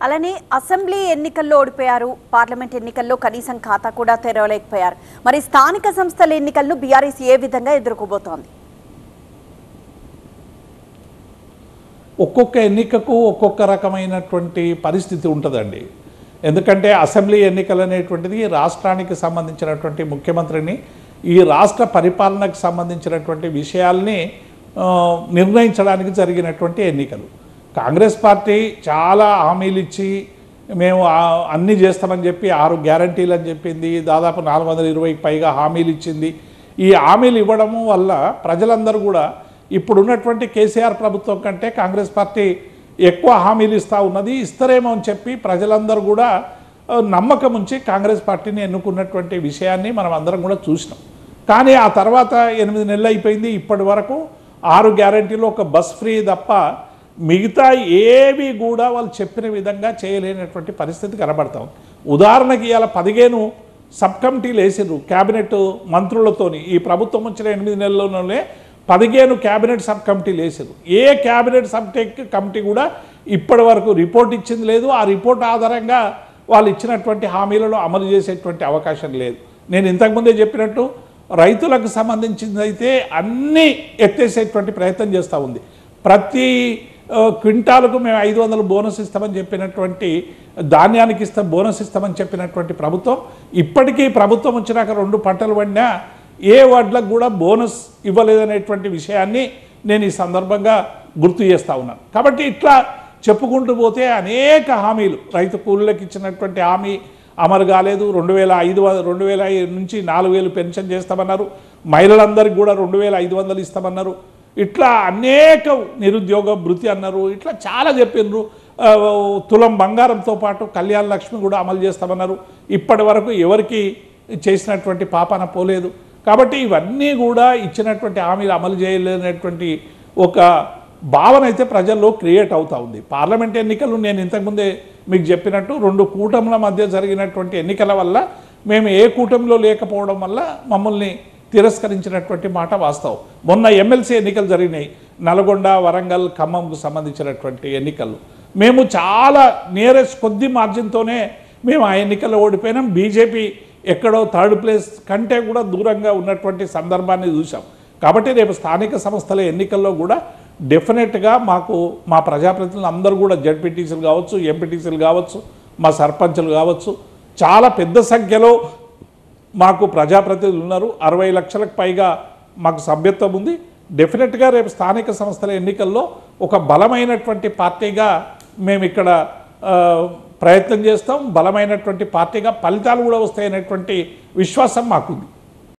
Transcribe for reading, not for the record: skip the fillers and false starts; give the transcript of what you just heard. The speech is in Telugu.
అలానే అసెంబ్లీ ఎన్నికల్లో ఓడిపోయారు, పార్లమెంట్ ఎన్నికల్లో కనీసం ఖాతా కూడా తెరవలేకపోయారు. మరి స్థానిక సంస్థల ఎన్నికలను బీఆర్ఎస్ ఏ విధంగా ఎదుర్కోబోతోంది? ఒక్కొక్క ఎన్నికకు ఒక్కొక్క రకమైనటువంటి పరిస్థితి ఉంటుందండి. ఎందుకంటే అసెంబ్లీ ఎన్నికలు అనేటువంటిది రాష్ట్రానికి సంబంధించినటువంటి ముఖ్యమంత్రిని, ఈ రాష్ట్ర పరిపాలనకు సంబంధించినటువంటి విషయాల్ని నిర్ణయించడానికి జరిగినటువంటి ఎన్నికలు. కాంగ్రెస్ పార్టీ చాలా హామీలు ఇచ్చి మేము అన్నీ చేస్తామని చెప్పి 6 గ్యారంటీలు అని చెప్పింది, దాదాపు 420కి పైగా హామీలు ఇచ్చింది. ఈ హామీలు ఇవ్వడము వల్ల ప్రజలందరూ కూడా ఇప్పుడున్నటువంటి కేసీఆర్ ప్రభుత్వం కంటే కాంగ్రెస్ పార్టీ ఎక్కువ హామీలు ఇస్తూ ఉన్నది, ఇస్తారేమో అని చెప్పి ప్రజలందరూ కూడా నమ్మకం ఉంచి కాంగ్రెస్ పార్టీని ఎన్నుకున్నటువంటి విషయాన్ని మనం అందరం కూడా చూసినాం. కానీ ఆ తర్వాత 8 నెలలు అయిపోయింది, ఇప్పటి వరకు 6 గ్యారంటీలు ఒక బస్ ఫ్రీ తప్ప మిగతా ఏవి కూడా వాళ్ళు చెప్పిన విధంగా చేయలేనటువంటి పరిస్థితి కనబడతాం. ఉదాహరణకి ఇవాళ 15 సబ్ కమిటీలు వేసిర్రు క్యాబినెట్ మంత్రులతోని. ఈ ప్రభుత్వం వచ్చిన 8 నెలల్లోనే 15 క్యాబినెట్ సబ్ కమిటీలు వేసారు. ఏ క్యాబినెట్ సబ్ కమిటీ కూడా ఇప్పటి వరకు రిపోర్ట్ ఇచ్చింది లేదు. ఆ రిపోర్ట్ ఆధారంగా వాళ్ళు ఇచ్చినటువంటి హామీలను అమలు చేసేటువంటి అవకాశం లేదు. నేను ఇంతకుముందే చెప్పినట్టు రైతులకు సంబంధించింది అయితే అన్నీ ఎత్తేసేటువంటి ప్రయత్నం చేస్తూ ఉంది. ప్రతి క్వింటాలకు మేము 500 బోనస్ ఇస్తామని చెప్పినటువంటి, ధాన్యానికి బోనస్ ఇస్తామని చెప్పినటువంటి ప్రభుత్వం ఇప్పటికీ ప్రభుత్వం వచ్చినాక 2 పంటలు పండినా ఏ వడ్లకు కూడా బోనస్ ఇవ్వలేదనేటువంటి విషయాన్ని నేను ఈ సందర్భంగా గుర్తు చేస్తూ ఉన్నాను. కాబట్టి ఇట్లా చెప్పుకుంటూ పోతే అనేక హామీలు, రైతు కూలీలకు ఇచ్చినటువంటి హామీ అమలు కాలేదు. 2005 నుంచి 4000 పెన్షన్ చేస్తామన్నారు. మహిళలందరికీ కూడా 2500 ఇస్తామన్నారు. ఇట్లా అనేక నిరుద్యోగ భృతి అన్నారు. ఇట్లా చాలా చెప్పినారు. తులం బంగారంతో పాటు కళ్యాణ లక్ష్మి కూడా అమలు చేస్తామన్నారు. ఇప్పటి వరకు ఎవరికి చేసినటువంటి పాపన పోలేదు. కాబట్టి ఇవన్నీ కూడా ఇచ్చినటువంటి హామీలు అమలు చేయలేనటువంటి ఒక భావన అయితే ప్రజల్లో క్రియేట్ అవుతూ ఉంది. పార్లమెంట్ ఎన్నికలు నేను ఇంతకుముందే మీకు చెప్పినట్టు 2 కూటముల మధ్య జరిగినటువంటి ఎన్నికల వల్ల మేము ఏ కూటమిలో లేకపోవడం వల్ల మమ్మల్ని తిరస్కరించినటువంటి మాట వాస్తవం. మొన్న ఎమ్మెల్సీ ఎన్నికలు జరిగినాయి, నల్గొండ, వరంగల్, ఖమ్మంకు సంబంధించినటువంటి ఎన్నికలు. మేము చాలా నియరెస్ట్ కొద్ది మార్జిన్తోనే మేము ఆ ఎన్నికల్లో ఓడిపోయినాం. బీజేపీ ఎక్కడో 3rd ప్లేస్ కంటే కూడా దూరంగా ఉన్నటువంటి సందర్భాన్ని చూసాం. కాబట్టి రేపు స్థానిక సంస్థల ఎన్నికల్లో కూడా డెఫినెట్గా మా ప్రజాప్రతినిధులు అందరూ కూడా జడ్పీటీసీలు కావచ్చు, ఎంపీటీసీలు కావచ్చు, మా సర్పంచులు కావచ్చు, చాలా పెద్ద సంఖ్యలో మాకు ప్రజాప్రతినిధులు ఉన్నారు. 60 లక్షలకు పైగా మాకు సభ్యత్వం ఉంది. డెఫినెట్గా రేపు స్థానిక సంస్థల ఎన్నికల్లో ఒక బలమైనటువంటి పార్టీగా మేము ఇక్కడ ప్రయత్నం చేస్తాం. బలమైనటువంటి పార్టీగా ఫలితాలు కూడా వస్తాయనేటువంటి విశ్వాసం మాకుంది.